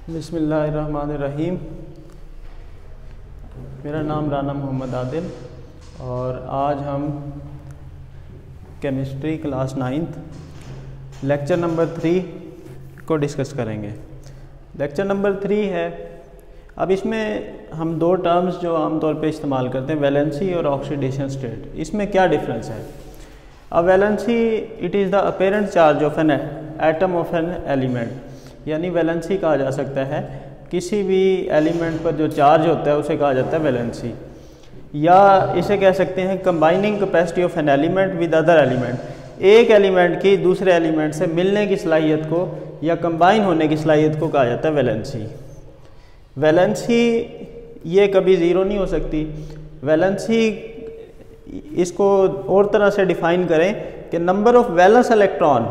बिस्मिल्लाहिर्रहमानिर्रहीम। मेरा नाम राना मोहम्मद आदिल और आज हम chemistry class 9th lecture number 3 को डिस्कस करेंगे। लेक्चर नंबर 3 है। अब इसमें हम दो टर्म्स जो आमतौर पे इस्तेमाल करते हैं, वैलेंसी और ऑक्सीडेशन स्टेट। इसमें क्या डिफरेंस है? अब valency it is the apparent charge of an atom of an element, यानी वैलेंसी कहा जा सकता है किसी भी एलिमेंट पर जो चार्ज होता है उसे कहा जाता है वैलेंसी, या इसे कह सकते हैं combining capacity of an element with other element. एक एलिमेंट की दूसरे एलिमेंट से मिलने की सलाहियत को या कंबाइन होने की सलाहियत को कहा जाता है वैलेंसी। वैलेंसी ये कभी ज़ीरो नहीं हो सकती। वैलेंसी इसको और तरह से डिफाइन करें कि नंबर ऑफ वैलेंस इलेक्ट्रॉन,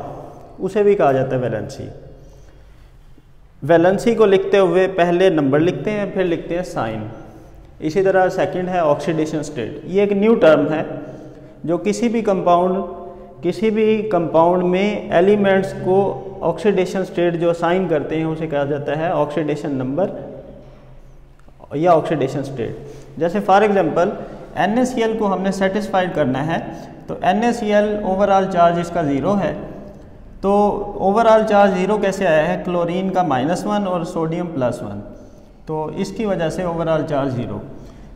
उसे भी कहा जाता है वैलेंसी। वैलेंसी को लिखते हुए पहले नंबर लिखते हैं, फिर लिखते हैं साइन। इसी तरह सेकंड है ऑक्सीडेशन स्टेट। ये एक न्यू टर्म है जो किसी भी कंपाउंड में एलिमेंट्स को ऑक्सीडेशन स्टेट जो असाइन करते हैं उसे कहा जाता है ऑक्सीडेशन नंबर या ऑक्सीडेशन स्टेट। जैसे फॉर एग्जांपल NaCl को हमने सेटिस्फाइड करना है, तो NaCl ओवरऑल चार्ज इसका 0 है। तो ओवरऑल चार्ज 0 कैसे आया है? क्लोरीन का -1 और सोडियम +1, तो इसकी वजह से ओवरऑल चार्ज 0।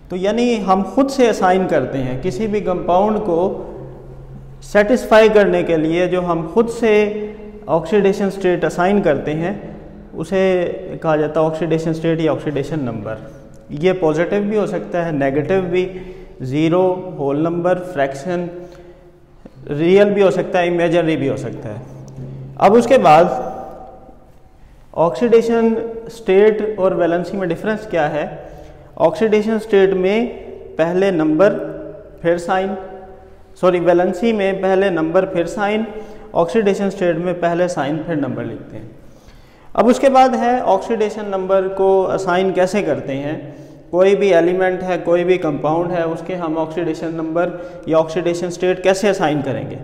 तो यानी हम खुद से असाइन करते हैं किसी भी कंपाउंड को सेटिस्फाई करने के लिए, जो हम खुद से ऑक्सीडेशन स्टेट असाइन करते हैं उसे कहा जाता है ऑक्सीडेशन स्टेट या ऑक्सीडेशन नंबर। ये पॉजिटिव भी हो सकता है, नेगेटिव भी, 0, होल नंबर, फ्रैक्शन, रियल भी हो सकता है, इमेजिनरी भी हो सकता है। अब उसके बाद ऑक्सीडेशन स्टेट और वैलेंसी में डिफरेंस क्या है? ऑक्सीडेशन स्टेट में पहले नंबर फिर साइन, वैलेंसी में पहले नंबर फिर साइन, ऑक्सीडेशन स्टेट में पहले साइन फिर नंबर लिखते हैं। अब उसके बाद है ऑक्सीडेशन नंबर को असाइन कैसे करते हैं। कोई भी एलिमेंट है, कोई भी कंपाउंड है, उसके हम ऑक्सीडेशन नंबर या ऑक्सीडेशन स्टेट कैसे असाइन करेंगे।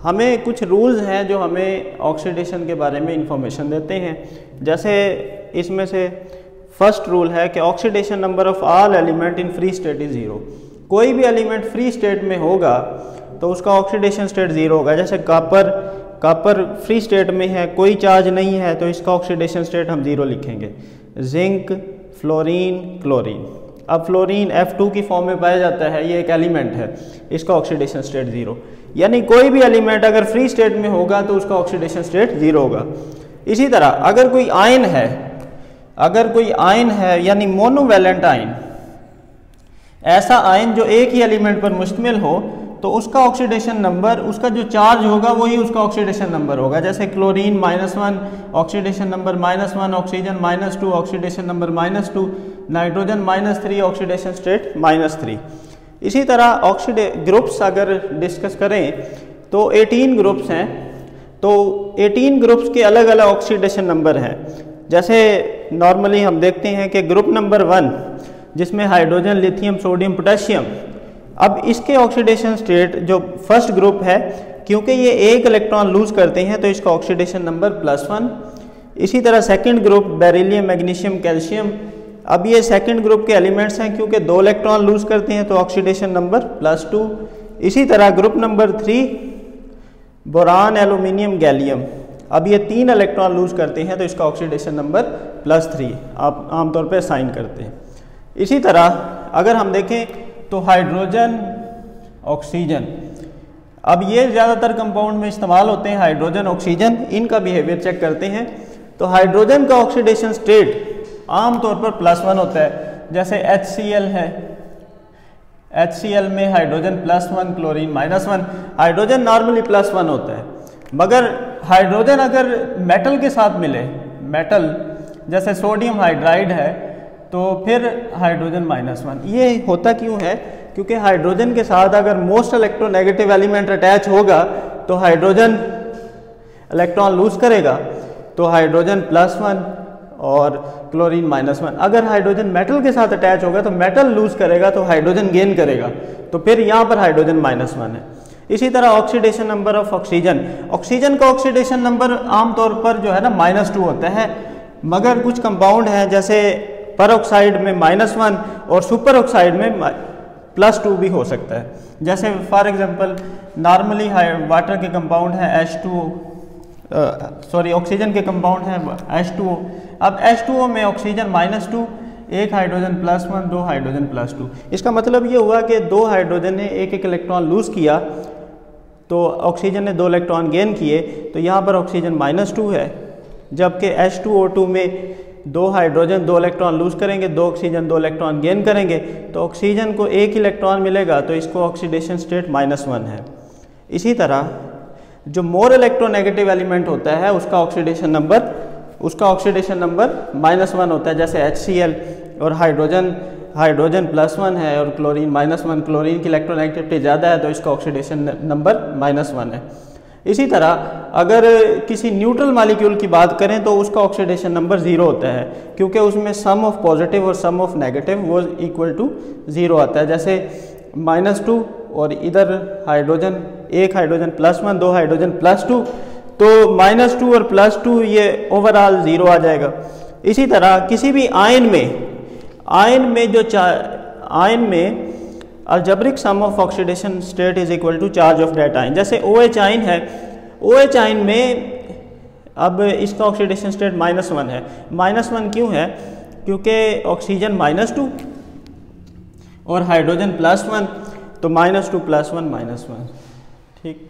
हमें कुछ रूल्स हैं जो हमें ऑक्सीडेशन के बारे में इंफॉर्मेशन देते हैं। जैसे इसमें से फर्स्ट रूल है कि oxidation number of all element in free state is 0। कोई भी एलिमेंट फ्री स्टेट में होगा तो उसका ऑक्सीडेशन स्टेट 0 होगा। जैसे कॉपर फ्री स्टेट में है, कोई चार्ज नहीं है, तो इसका ऑक्सीडेशन स्टेट हम 0 लिखेंगे। Zinc, fluorine, chlorine. अब फ्लोरीन F2 की फॉर्म में पाया जाता है, ये एक एलिमेंट है, इसका ऑक्सीडेशन स्टेट 0। यानी कोई भी एलिमेंट अगर फ्री स्टेट में होगा तो उसका ऑक्सीडेशन स्टेट 0 होगा। इसी तरह अगर कोई आयन है यानी मोनोवैलेंट आयन, ऐसा आयन जो एक ही एलिमेंट पर मुश्तमिल हो, तो उसका ऑक्सीडेशन नंबर, उसका जो चार्ज होगा वही उसका ऑक्सीडेशन नंबर होगा। जैसे chlorine -1 oxidation number -1, oxygen -2 oxidation number -2, nitrogen -3 oxidation state -3। इसी तरह ग्रुप्स अगर डिस्कस करें तो 18 ग्रुप्स हैं, तो 18 ग्रुप्स के अलग अलग ऑक्सीडेशन नंबर हैं। जैसे नॉर्मली हम देखते हैं कि ग्रुप नंबर 1 जिसमें हाइड्रोजन, लिथियम, सोडियम, पोटेशियम, अब इसके ऑक्सीडेशन स्टेट जो फर्स्ट ग्रुप है, क्योंकि ये एक इलेक्ट्रॉन लूज करते हैं तो इसका ऑक्सीडेशन नंबर +1। इसी तरह second group beryllium, magnesium, calcium, अब ये सेकंड ग्रुप के एलिमेंट्स हैं, क्योंकि 2 इलेक्ट्रॉन लूज करते हैं तो ऑक्सीडेशन नंबर +2। इसी तरह group number 3 boron, aluminium, gallium, अब ये 3 इलेक्ट्रॉन लूज करते हैं तो इसका ऑक्सीडेशन नंबर +3 आप आमतौर पर साइन करते हैं। इसी तरह अगर हम देखें तो हाइड्रोजन, ऑक्सीजन, अब ये ज़्यादातर कंपाउंड में इस्तेमाल होते हैं, हाइड्रोजन, ऑक्सीजन, इनका बिहेवियर चेक करते हैं। तो हाइड्रोजन का ऑक्सीडेशन स्टेट आमतौर पर +1 होता है। जैसे HCl है, HCl में हाइड्रोजन +1, क्लोरीन -1। हाइड्रोजन नॉर्मली +1 होता है, मगर हाइड्रोजन अगर मेटल के साथ मिले, मेटल जैसे सोडियम हाइड्राइड है, तो फिर हाइड्रोजन -1। ये होता क्यों है? क्योंकि हाइड्रोजन के साथ अगर मोस्ट इलेक्ट्रोनेगेटिव एलिमेंट अटैच होगा तो हाइड्रोजन इलेक्ट्रॉन लूज करेगा, तो हाइड्रोजन +1 और क्लोरीन -1। अगर हाइड्रोजन मेटल के साथ अटैच होगा तो मेटल लूज करेगा तो हाइड्रोजन गेन करेगा, तो फिर यहाँ पर हाइड्रोजन -1 है। इसी तरह oxidation number of oxygen, oxygen का ऑक्सीडेशन नंबर आमतौर पर जो है ना -2 होता है। मगर कुछ कंपाउंड हैं जैसे पर ऑक्साइड में -1 और सुपर ऑक्साइड में +2 भी हो सकता है। जैसे फॉर एग्जांपल नॉर्मली वाटर के कंपाउंड है ऑक्सीजन के कंपाउंड है H2O। अब H2O में ऑक्सीजन -2, एक हाइड्रोजन +1, दो हाइड्रोजन +2। इसका मतलब ये हुआ कि दो हाइड्रोजन ने एक इलेक्ट्रॉन लूज़ किया तो ऑक्सीजन ने 2 इलेक्ट्रॉन गेन किए, तो यहाँ पर ऑक्सीजन -2 है, जबकि H2O2 में 2 हाइड्रोजन 2 इलेक्ट्रॉन लूज़ करेंगे, 2 ऑक्सीजन 2 इलेक्ट्रॉन गेन करेंगे, तो ऑक्सीजन को 1 इलेक्ट्रॉन मिलेगा, तो इसको ऑक्सीडेशन स्टेट -1 है। इसी तरह जो मोर इलेक्ट्रोनेगेटिव एलिमेंट होता है उसका ऑक्सीडेशन नंबर -1 होता है। जैसे HCl और हाइड्रोजन +1 है और क्लोरीन -1, क्लोरीन की इलेक्ट्रोनेगेटिविटी ज़्यादा है तो इसका ऑक्सीडेशन नंबर -1 है। इसी तरह अगर किसी न्यूट्रल मॉलिक्यूल की बात करें तो उसका ऑक्सीडेशन नंबर 0 होता है, क्योंकि उसमें सम ऑफ पॉजिटिव और सम ऑफ नेगेटिव वो इक्वल टू 0 आता है। जैसे -2 और इधर हाइड्रोजन, एक हाइड्रोजन +1, दो हाइड्रोजन +2, तो -2 और +2 ये ओवरऑल 0 आ जाएगा। इसी तरह किसी भी आयन में algebraic sum of oxidation state is equal to charge of that ion. जैसे OH आयन है, OH आयन में अब इसका ऑक्सीडेशन स्टेट -1 है। -1 क्यों है? क्योंकि ऑक्सीजन -2 और हाइड्रोजन +1, तो -2 +1 -1। ठीक।